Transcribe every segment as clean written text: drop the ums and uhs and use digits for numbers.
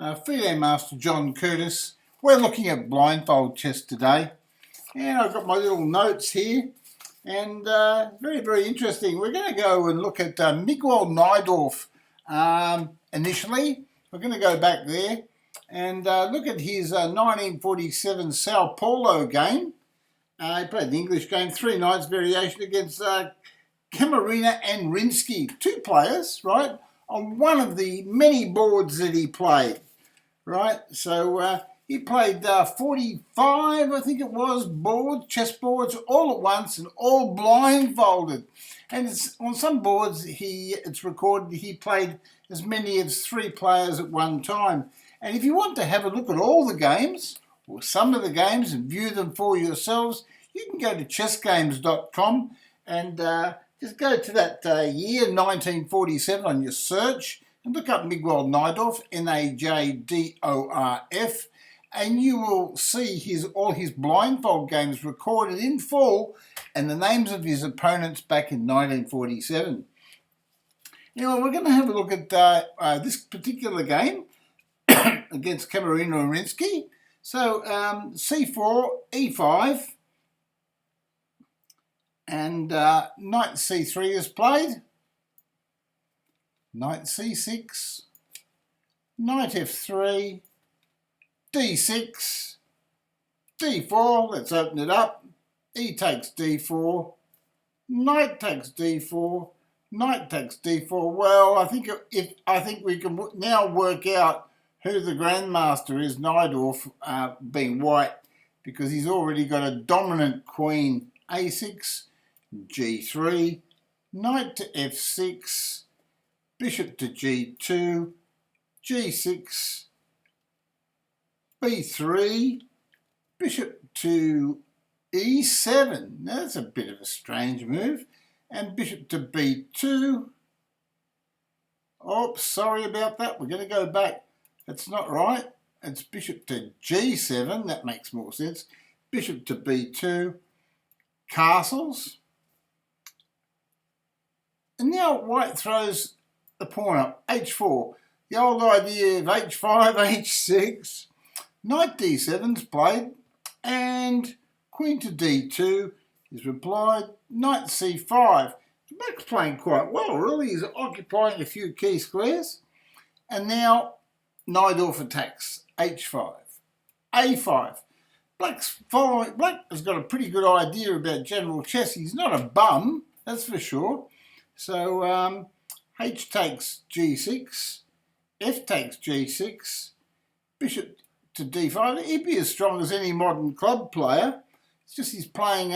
FIDE Master John Curtis. We're looking at blindfold chess today, and I've got my little notes here, and very interesting. We're going to go and look at Miguel Najdorf initially. We're going to go back there and look at his 1947 Sao Paulo game. He played an English game, 3 nights variation against Camarina and Rinsky, 2 players, right, on one of the many boards that he played, right? So he played 45, I think it was, chess boards, all at once and all blindfolded. And it's, on some boards, it's recorded he played as many as 3 players at one time. And if you want to have a look at all the games, or some of the games, and view them for yourselves, you can go to chessgames.com and just go to that year, 1947, on your search, and look up Miguel Najdorf, Najdorf, and you will see all his blindfold games recorded in full and the names of his opponents back in 1947. Now, we're going to have a look at this particular game against Camarina and Rinsky. So, c4, e5, and knight c3 is played, knight c6, knight f3, d6, d4, let's open it up, e takes d4, knight takes d4, knight takes d4. Well, I think we can now work out who the Grandmaster is, Najdorf, being white, because he's already got a dominant queen, a6, g3, knight to f6, bishop to g2, g6, b3, bishop to e7. Now that's a bit of a strange move. And bishop to b2. Oh, sorry about that. We're going to go back. That's not right. It's bishop to g7. That makes more sense. Bishop to b2. Castles. And now white throws the pawn up. h4. The old idea of h5, h6. Knight d7's played. And queen to d2 is replied. Knight c5. The black's playing quite well, really. He's occupying a few key squares. And now Najdorf attacks. h5. a5. Black has got a pretty good idea about general chess. He's not a bum, that's for sure. So h takes g6, f takes g6, bishop to d5. He'd be as strong as any modern club player. It's just he's playing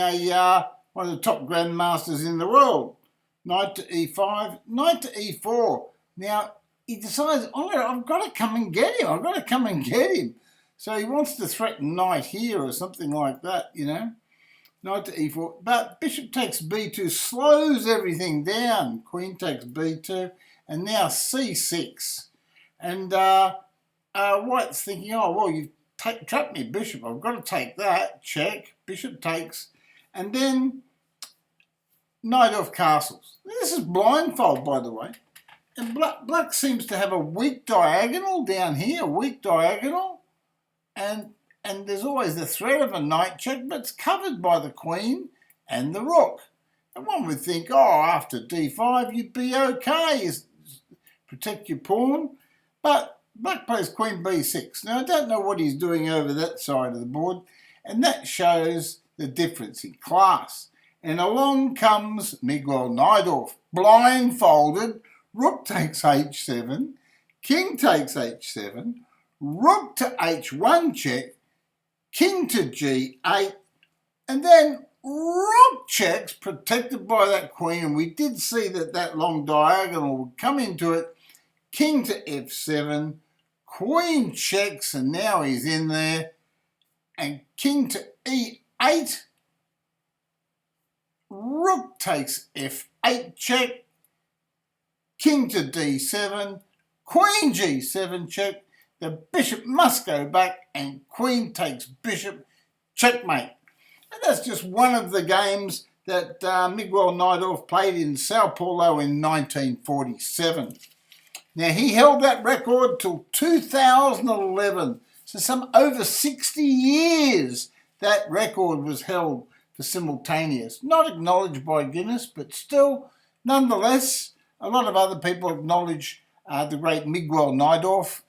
one of the top grandmasters in the world. Knight to e5, knight to e4. Now he decides, I've got to come and get him. So he wants to threaten knight here or something like that, you know. Knight to e4, but bishop takes b2 slows everything down. Queen takes b2, and now c6. And white's thinking, oh, well, you've trapped me, bishop. I've got to take that. Check. Bishop takes. And then Najdorf castles. This is blindfold, by the way. And black seems to have a weak diagonal down here, and there's always the threat of a knight check, but it's covered by the queen and the rook. And one would think, oh, after d5, you'd be okay, protect your pawn. But black plays queen b6. Now, I don't know what he's doing over that side of the board, and that shows the difference in class. And along comes Miguel Najdorf, blindfolded. Rook takes h7, king takes h7, rook to h1 check, king to g8, and then rook checks, protected by that queen, and we did see that long diagonal would come into it. King to f7, queen checks, and now he's in there, and king to e8, rook takes f8 check, king to d7, queen g7 check, the bishop must go back, and queen takes bishop, checkmate. And that's just one of the games that Miguel Najdorf played in Sao Paulo in 1947. Now, he held that record till 2011. So some over 60 years that record was held for simultaneous. Not acknowledged by Guinness, but still, nonetheless, a lot of other people acknowledge the great Miguel Najdorf,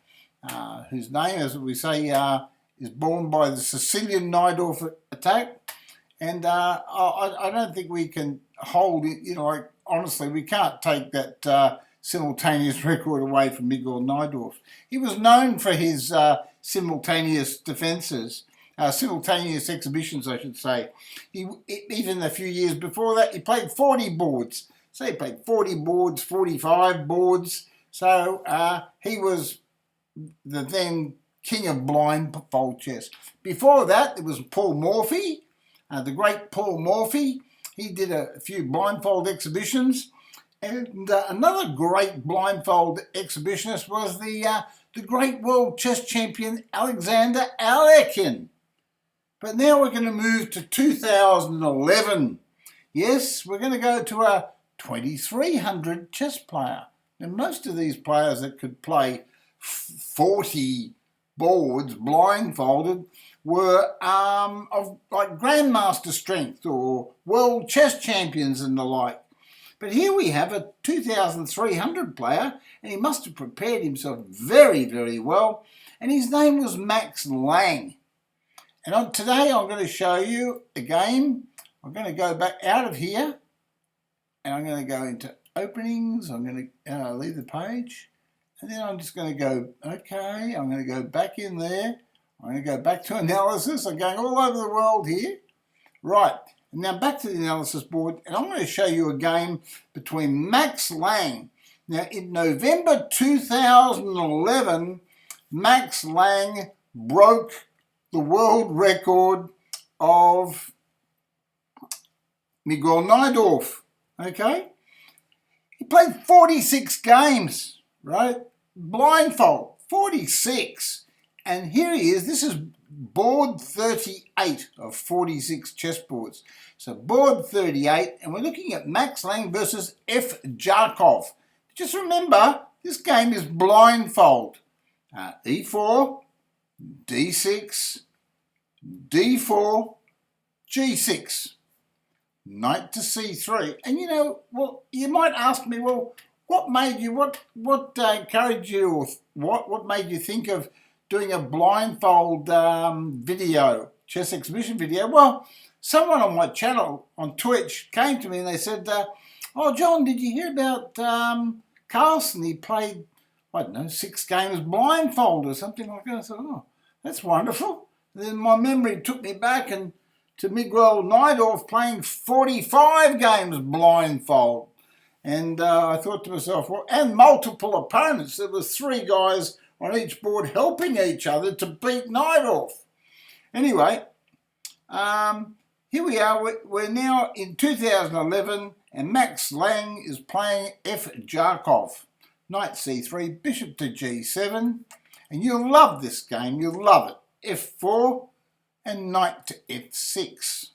whose name, as we say, is born by the Sicilian Najdorf attack. And I don't think we can hold it, like, honestly, we can't take that simultaneous record away from Miguel Najdorf. He was known for his simultaneous defences, simultaneous exhibitions, I should say. Even a few years before that, he played 40 boards. So he played 40 boards, 45 boards. So he was the then king of blindfold chess. Before that, there was Paul Morphy, the great Paul Morphy. He did a few blindfold exhibitions. And another great blindfold exhibitionist was the great world chess champion Alexander Alekhine. But now we're going to move to 2011. Yes, we're going to go to a 2300 chess player. Now, most of these players that could play 40 boards blindfolded were of like Grandmaster strength or world chess champions and the like. But here we have a 2300 player, and he must have prepared himself very, very well, and his name was Max Lang. And today I'm going to show you a game. I'm going to go back out of here, and I'm going to go into openings. I'm going to leave the page, and then I'm just going to go, okay, I'm going to go back in there. I'm going to go back to analysis. I'm going all over the world here. Right. Now back to the analysis board, and I'm going to show you a game between Max Lang. Now in November 2011, Max Lang broke the world record of Miguel Najdorf, okay? He played 46 games, right? Blindfold, 46. And here he is. This is board 38 of 46 chessboards. So board 38, and we're looking at Max Lang versus F. Jarkov. Just remember, this game is blindfold. E4, D6, D4, G6, knight to C3. And you might ask me, well, what made you, what encouraged you, or what made you think of doing a blindfold video, chess exhibition video? Well, someone on my channel on Twitch came to me and they said, oh, John, did you hear about Carlson? He played, I don't know, 6 games blindfold or something like that. I said, oh, that's wonderful. And then my memory took me back to Miguel Najdorf playing 45 games blindfold. And I thought to myself, well, and multiple opponents. There was 3 guys on each board helping each other to beat Najdorf. Anyway, here we are. We're now in 2011, and Max Lang is playing F. Jarkov. Knight C3, bishop to G7, and you'll love this game. You'll love it. F4 and knight to F6.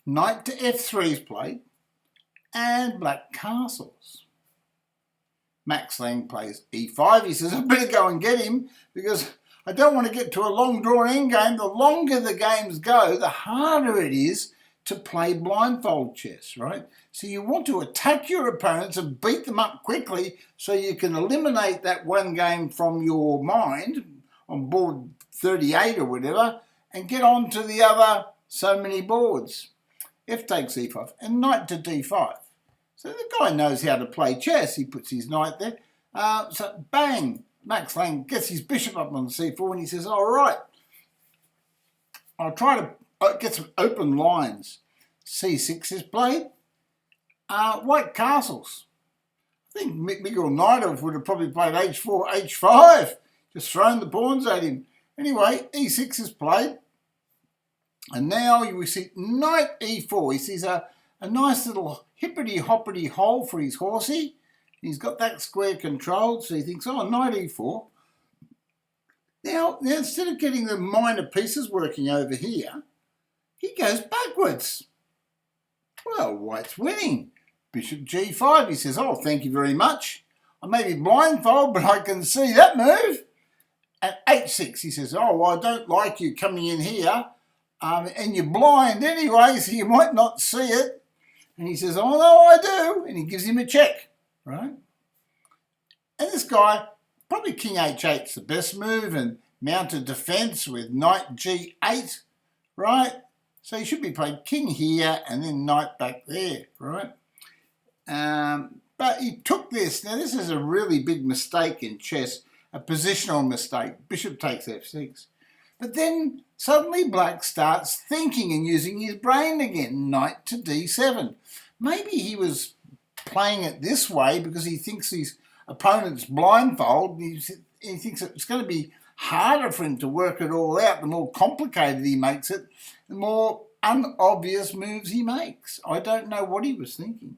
Knight to F3 is played, and black castles. Max Lang plays E5. He says, I better go and get him because I don't want to get to a long drawn endgame. The longer the games go, the harder it is to play blindfold chess, right? So you want to attack your opponents and beat them up quickly so you can eliminate that one game from your mind on board 38 or whatever and get on to the other so many boards. F takes E5 and knight to D5. So the guy knows how to play chess. He puts his knight there. So bang, Max Lang gets his bishop up on C4 and he says, all right, I'll try to get some open lines. C6 is played. White castles. I think Miguel Najdorf would have probably played H4, H5, just thrown the pawns at him. Anyway, E6 is played. And now we see knight E4. He sees a nice little hippity-hoppity hole for his horsey. He's got that square controlled, so he thinks, oh, knight E4. Now, instead of getting the minor pieces working over here, he goes backwards. Well, white's winning. Bishop G5. He says, oh, thank you very much. I may be blindfold, but I can see that move. At h6, he says, oh, well, I don't like you coming in here, and you're blind anyway, so you might not see it. And he says, oh, no, I do. And he gives him a check, right? And this guy, probably king h8's the best move, and mounted defence with knight g8, right? So he should be played king here and then knight back there, right? But he took this. Now, this is a really big mistake in chess, a positional mistake. Bishop takes f6. But then suddenly black starts thinking and using his brain again. Knight to d7. Maybe he was playing it this way because he thinks his opponent's blindfold. He thinks it's going to be harder for him to work it all out. The more complicated he makes it, the more unobvious moves he makes. I don't know what he was thinking.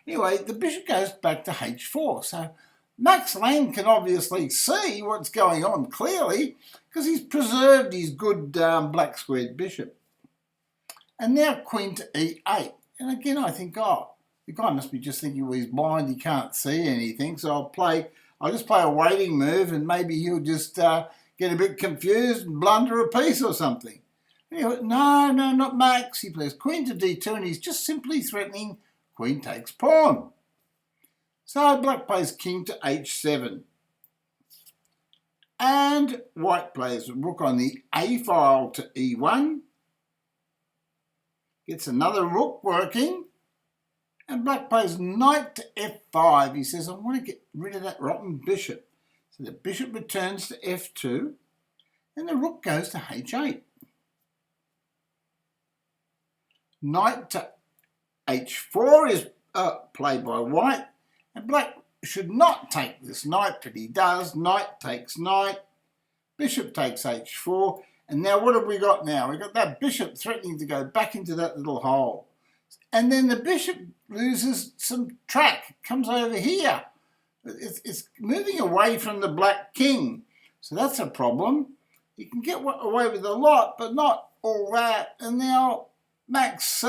Anyway, the bishop goes back to h4. So Max Lang can obviously see what's going on clearly because he's preserved his good black squared bishop. And now queen to e8. And again, I think, oh, the guy must be just thinking, well, he's blind, he can't see anything. So I'll just play a waiting move and maybe he'll just get a bit confused and blunder a piece or something. Anyway, no, not Max. He plays queen to d2 and he's just simply threatening queen takes pawn. So black plays king to h7. And white plays rook on the a file to e1. Gets another rook working. And black plays knight to f5. He says, I want to get rid of that rotten bishop. So the bishop returns to f2. And the rook goes to h8. Knight to h4 is played by white. And black should not take this knight, but he does. Knight takes knight. Bishop takes h4. And now what have we got now? We've got that bishop threatening to go back into that little hole. And then the bishop loses some track, comes over here. It's moving away from the black king. So that's a problem. You can get away with a lot, but not all that. And now Max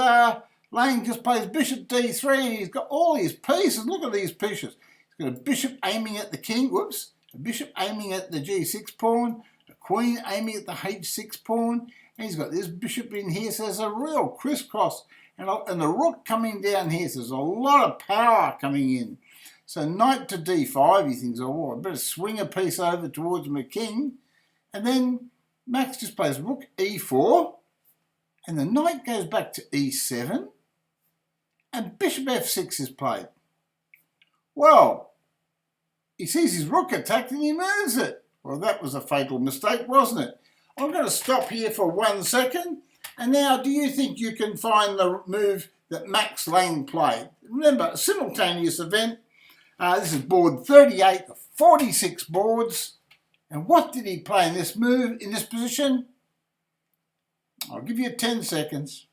Lang just plays bishop d3 and he's got all his pieces. Look at these pieces. He's got a bishop aiming at the king. Whoops. A bishop aiming at the g6 pawn. A queen aiming at the h6 pawn. And he's got this bishop in here. So there's a real crisscross. And the rook coming down here. So there's a lot of power coming in. So knight to d5. He thinks, oh, I better swing a piece over towards my king. And then Max just plays rook e4. And the knight goes back to e7. And bishop f6 is played. Well, he sees his rook attacked and he moves it. Well, that was a fatal mistake, wasn't it? I'm going to stop here for 1 second. And now, do you think you can find the move that Max Lang played? Remember, a simultaneous event. This is board 38 of 46 boards. And what did he play in this move, in this position? I'll give you 10 seconds.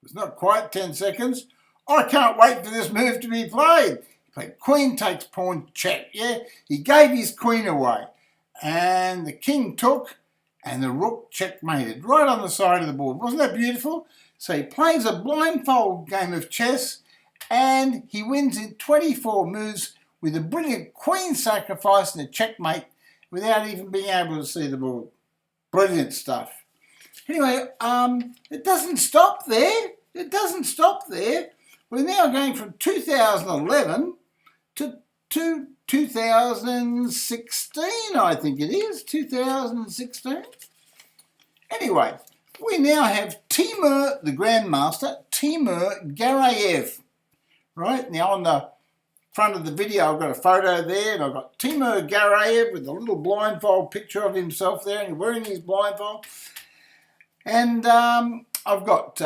It's not quite 10 seconds. I can't wait for this move to be played. He played queen takes pawn check, yeah? He gave his queen away. And the king took, and the rook checkmated right on the side of the board. Wasn't that beautiful? So he plays a blindfold game of chess, and he wins in 24 moves with a brilliant queen sacrifice and a checkmate without even being able to see the board. Brilliant stuff. Anyway, it doesn't stop there. It doesn't stop there. We're now going from 2011 to 2016, I think it is. 2016. Anyway, we now have Timur, the Grandmaster, Timur Garayev. Right, now on the front of the video I've got a photo there and I've got Timur Garayev with a little blindfold picture of himself there and he's wearing his blindfold. And I've got,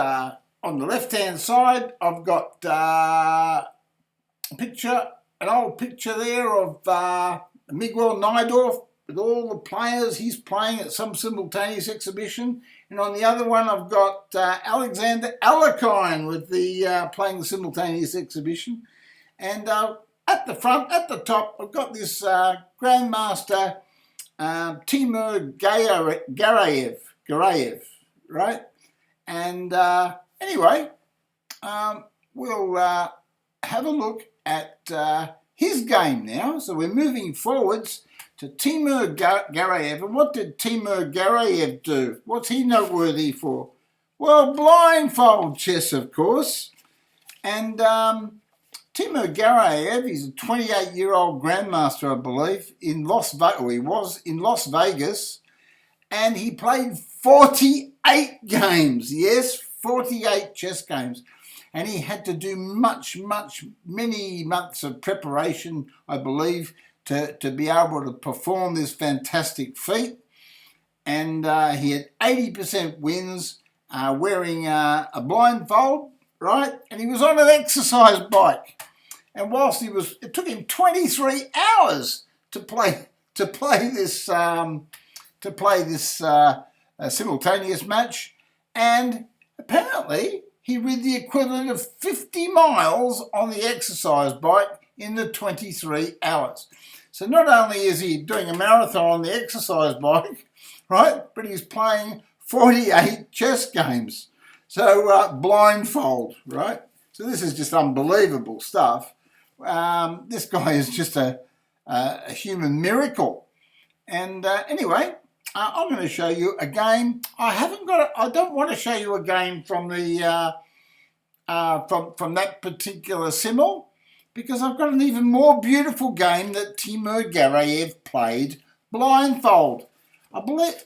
on the left-hand side, I've got a picture, an old picture there of Miguel Najdorf with all the players. He's playing at some simultaneous exhibition. And on the other one, I've got Alexander Alekine with the playing the simultaneous exhibition. And at the front, at the top, I've got this Grandmaster Timur Garayev, right? And anyway, we'll have a look at his game now. So we're moving forwards to Timur Garayev. And what did Timur Garayev do? What's he noteworthy for? Well, blindfold chess, of course. And Timur Garayev, he's a 28-year-old Grandmaster, I believe, in Las Vegas, or he was in Las Vegas, and he played 48 games. Yes, 48 chess games. And he had to do many months of preparation, I believe, to be able to perform this fantastic feat. And he had 80% wins, wearing a blindfold, right? And he was on an exercise bike. And whilst it took him 23 hours to play this simultaneous match, and apparently he rid the equivalent of 50 miles on the exercise bike in the 23 hours. So not only is he doing a marathon on the exercise bike, right, but he's playing 48 chess games. So blindfold, right? So this is just unbelievable stuff. This guy is just a human miracle. And anyway, I'm going to show you a game. I don't want to show you a game from the from that particular simul, because I've got an even more beautiful game that Timur Garayev played blindfold. I believe.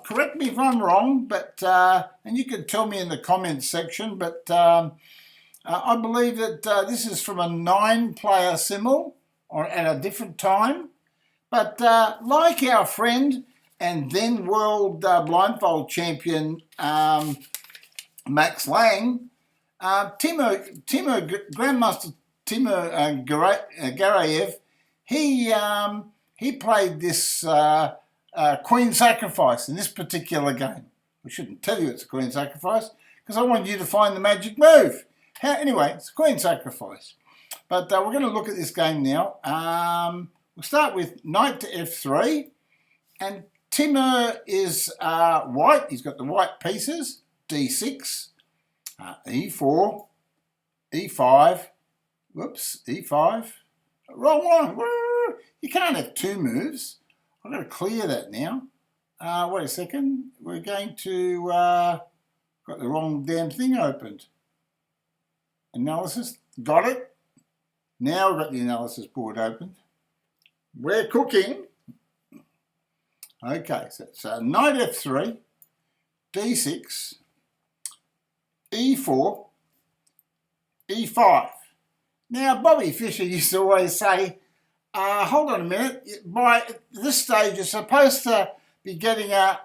Correct me if I'm wrong, but and you can tell me in the comments section. But I believe that this is from a 9-player simul, or at a different time. But like our friend and then world blindfold champion Max Lang, Grandmaster Timur Garayev, he played this Queen Sacrifice in this particular game. I shouldn't tell you it's a Queen Sacrifice because I want you to find the magic move. Anyway, it's a Queen Sacrifice. But we're going to look at this game now. We'll start with Knight to F3, and Timur is white. He's got the white pieces, D6, E4, E5, whoops, E5, wrong one. You can't have two moves. I've got to clear that now. Wait a second. We're going to, got the wrong damn thing opened. Analysis, got it. Now we've got the analysis board opened. We're cooking. Okay, so it's Knight F3, D6, E4, E5. Now, Bobby Fischer used to always say, hold on a minute, by this stage you're supposed to be getting a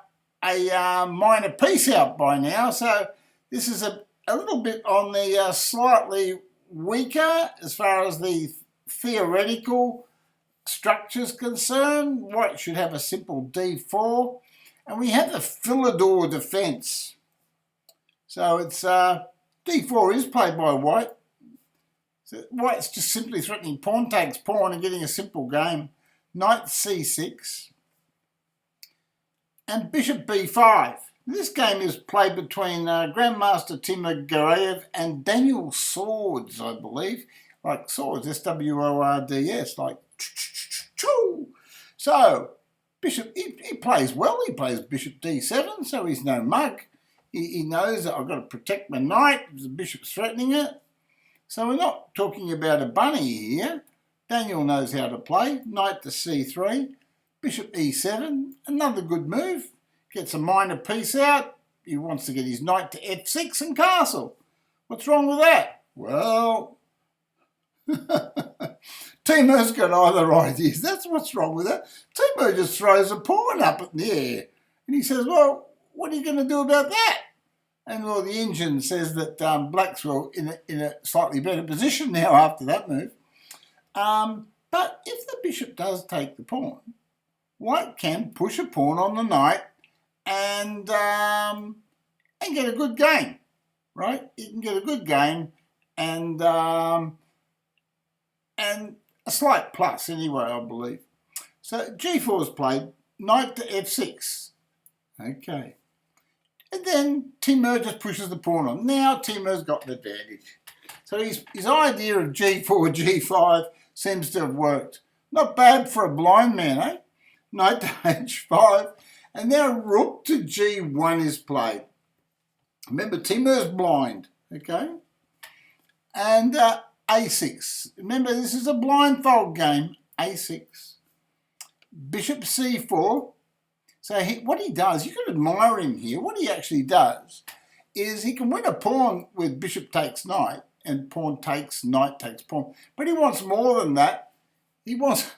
minor piece out by now, so this is a little bit on the slightly weaker as far as the theoretical structure's concerned. White should have a simple D4, and we have the Philidor defence. So it's D4 is played by white. So white's just simply threatening pawn takes pawn and getting a simple game. Knight C6 and Bishop B5. This game is played between Grandmaster Timur Garayev and Daniel Swords, I believe. Like Swords, S-W-O-R-D-S, like choo. So, Bishop, he plays well. He plays Bishop D7, so he's no mug. He knows that I've got to protect my knight. The bishop's threatening it. So we're not talking about a bunny here. Daniel knows how to play. Knight to C3, Bishop E7, another good move. Gets a minor piece out. He wants to get his knight to F6 and castle. What's wrong with that? Well, Timur's got other ideas. That's what's wrong with that. Timur just throws a pawn up in the air. And he says, well, what are you going to do about that? And well, the engine says that Black's well in a slightly better position now after that move. But if the bishop does take the pawn, white can push a pawn on the knight and get a good game, right? You can get a good game and a slight plus anyway, I believe. So G4 is played, knight to F6. Okay. And then Timur just pushes the pawn on. Now Timur's got an advantage. So his idea of G4, G5 seems to have worked. Not bad for a blind man, eh? Knight to H5. And now rook to G1 is played. Remember, Timur's blind, okay? And A6. Remember, this is a blindfold game. A6. Bishop C4. So what he does, you can admire him here. What he actually does is he can win a pawn with bishop takes knight and pawn takes, knight takes pawn. But he wants more than that. He wants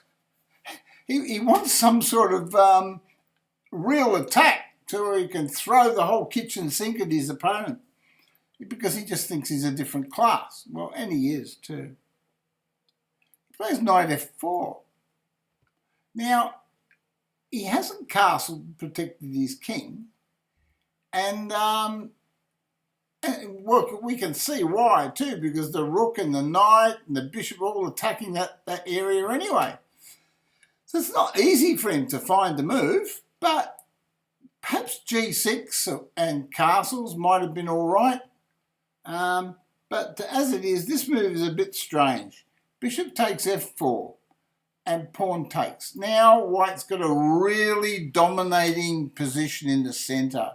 some sort of real attack so he can throw the whole kitchen sink at his opponent because he just thinks he's a different class. Well, and he is too. He plays knight F4. Now, he hasn't castle protected his king, and we can see why too, because the rook and the knight and the bishop are all attacking that area anyway. So it's not easy for him to find a move, but perhaps G6 and castles might have been all right. But as it is, this move is a bit strange. Bishop takes F4 and pawn takes. Now white's got a really dominating position in the centre.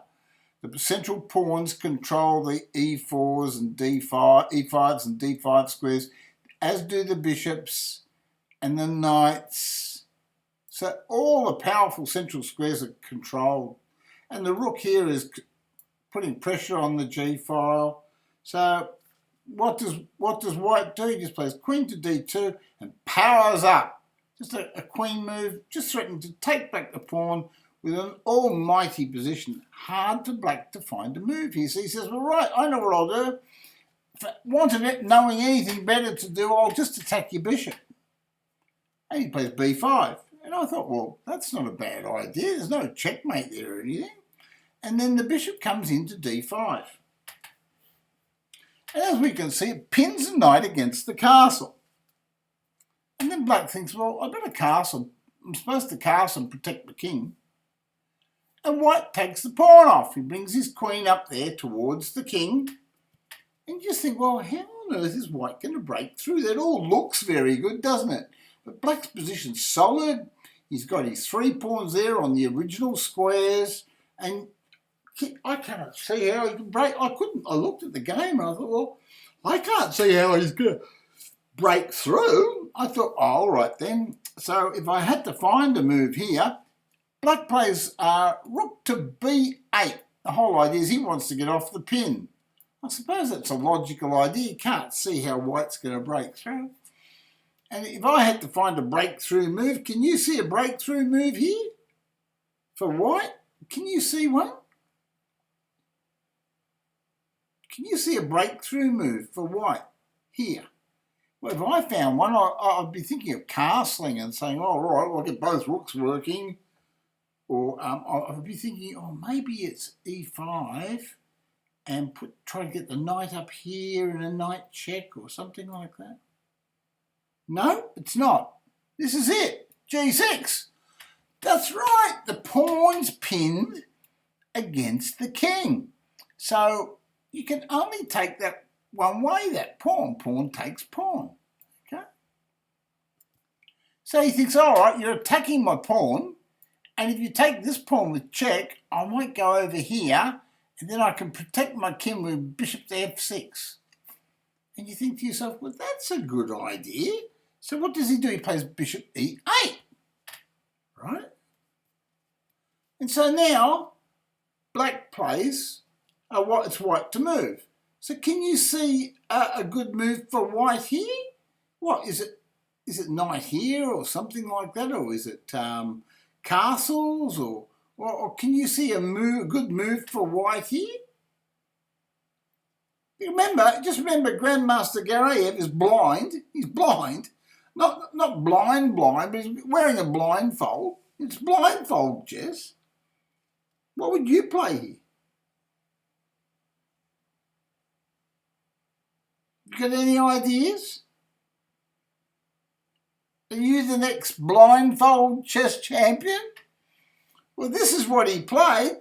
The central pawns control the E4s and E5s and D5 squares, as do the bishops and the knights. So all the powerful central squares are controlled. And the rook here is putting pressure on the G file. So what does white do? He just plays queen to D2 and powers up. Just a queen move, just threatening to take back the pawn with an almighty position. Hard for black to find a move here. So he says, well, right, I know what I'll do. If I wanted it, knowing anything better to do, I'll just attack your bishop. And he plays B5. And I thought, well, that's not a bad idea. There's no checkmate there or anything. And then the bishop comes into D5. And as we can see, it pins the knight against the castle. And then black thinks, well, I better castle. I'm supposed to castle and protect the king. And white takes the pawn off. He brings his queen up there towards the king. And you just think, well, how on earth is white going to break through? That all looks very good, doesn't it? But black's position's solid. He's got his 3 pawns there on the original squares. And I cannot see how he can break. I looked at the game and I thought, well, I can't see how he's going to break through. I thought, oh, all right then. So if I had to find a move here, black plays rook to B8. The whole idea is he wants to get off the pin. I suppose that's a logical idea. You can't see how white's going to break through. And if I had to find a breakthrough move, can you see a breakthrough move here for white? Can you see one? Can you see a breakthrough move for white here? Well, if I found one, I'd be thinking of castling and saying, oh, right, I'll get both rooks working. Or I'd be thinking, oh, maybe it's E5 and try to get the knight up here and a knight check or something like that. No, it's not. This is it. G6. That's right. The pawn's pinned against the king. So you can only take that one way, that pawn. Pawn takes pawn. Okay? So he thinks, all right, you're attacking my pawn, and if you take this pawn with check, I might go over here, and then I can protect my king with bishop to F6. And you think to yourself, well, that's a good idea. So what does he do? He plays bishop E8, right? And so now black plays it's white to move. So can you see a good move for white here? What is it? Is it knight here or something like that, or is it castles, or can you see a good move for white here? Just remember, Grandmaster Garayev is blind. He's blind. Not blind, but he's wearing a blindfold. It's blindfold chess. What would you play here? You got any ideas? Are you the next blindfold chess champion? Well, this is what he played.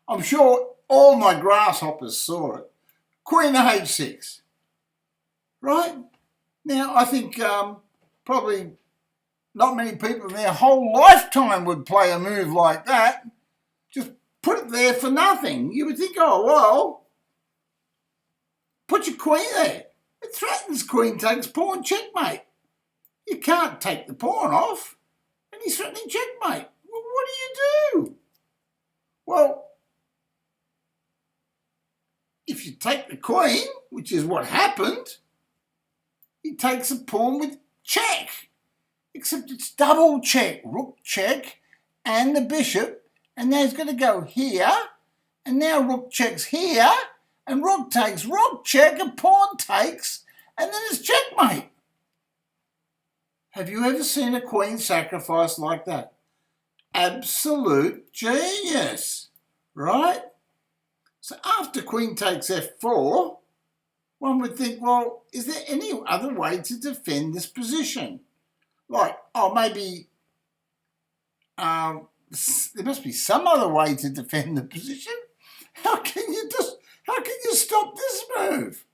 I'm sure all my grasshoppers saw it. Queen H6. right? Now, I think probably not many people in their whole lifetime would play a move like that. Just put it there for nothing. You would think, oh, well, put your queen there. It threatens queen takes pawn checkmate. You can't take the pawn off, and he's threatening checkmate. Well, what do you do? Well, if you take the queen, which is what happened, he takes a pawn with check. Except it's double check, rook check, and the bishop, and now he's going to go here, and now rook checks here, and rook takes, rook check, a pawn takes, and then it's checkmate. Have you ever seen a queen sacrifice like that? Absolute genius, right? So after queen takes f4, one would think, well, is there any other way to defend this position? Like, oh, maybe there must be some other way to defend the position. How can you stop this move?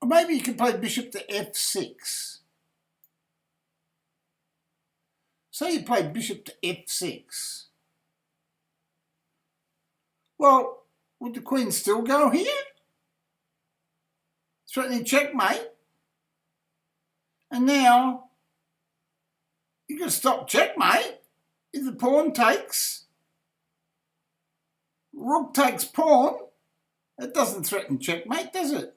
Or maybe you can play bishop to f6. So you play bishop to f6. Well, would the queen still go here? Threatening checkmate. And now you can stop checkmate if the pawn takes. Rook takes pawn. It doesn't threaten checkmate, does it?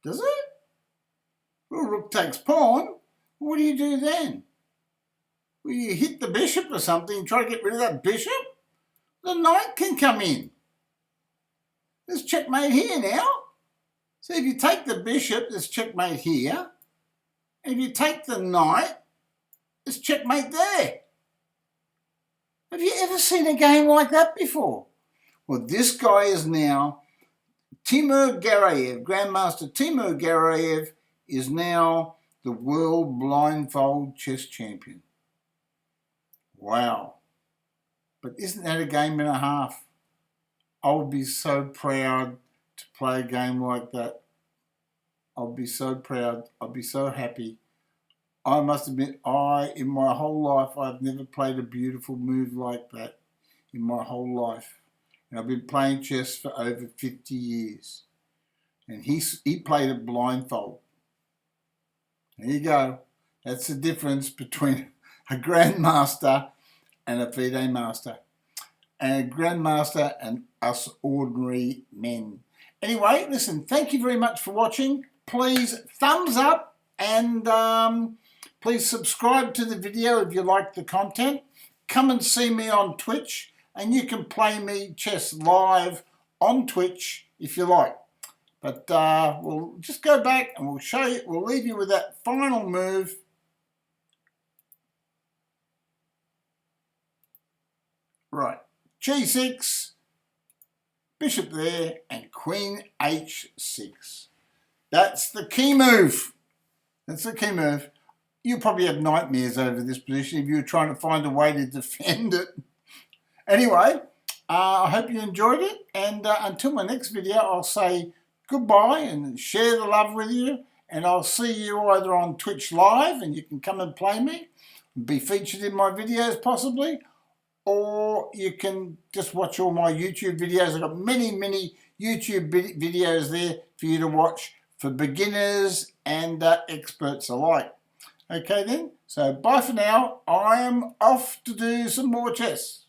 Does it? Well, rook takes pawn. What do you do then? Well, you hit the bishop or something and try to get rid of that bishop? The knight can come in. There's checkmate here now. So if you take the bishop, there's checkmate here. And if you take the knight, there's checkmate there. Have you ever seen a game like that before? Well, this guy is now Timur Garayev. Grandmaster Timur Garayev is now the world blindfold chess champion. Wow. But isn't that a game and a half? I would be so proud to play a game like that. I'll be so proud. I'll be so happy. I must admit, in my whole life, I've never played a beautiful move like that in my whole life. And I've been playing chess for over 50 years. And he played it blindfold. There you go. That's the difference between a grandmaster and a FIDE master. And a grandmaster and us ordinary men. Anyway, listen, thank you very much for watching. Please thumbs up and please subscribe to the video if you like the content. Come and see me on Twitch, and you can play me chess live on Twitch if you like. But we'll just go back and we'll show you, we'll leave you with that final move. Right, g6, bishop there, and queen h6. That's the key move. That's the key move. You probably have nightmares over this position if you were trying to find a way to defend it. Anyway, I hope you enjoyed it, and until my next video, I'll say goodbye and share the love with you, and I'll see you either on Twitch Live, and you can come and play me, and be featured in my videos possibly, or you can just watch all my YouTube videos. I've got many, many YouTube videos there for you to watch for beginners and experts alike. Okay then, so bye for now. I am off to do some more chess.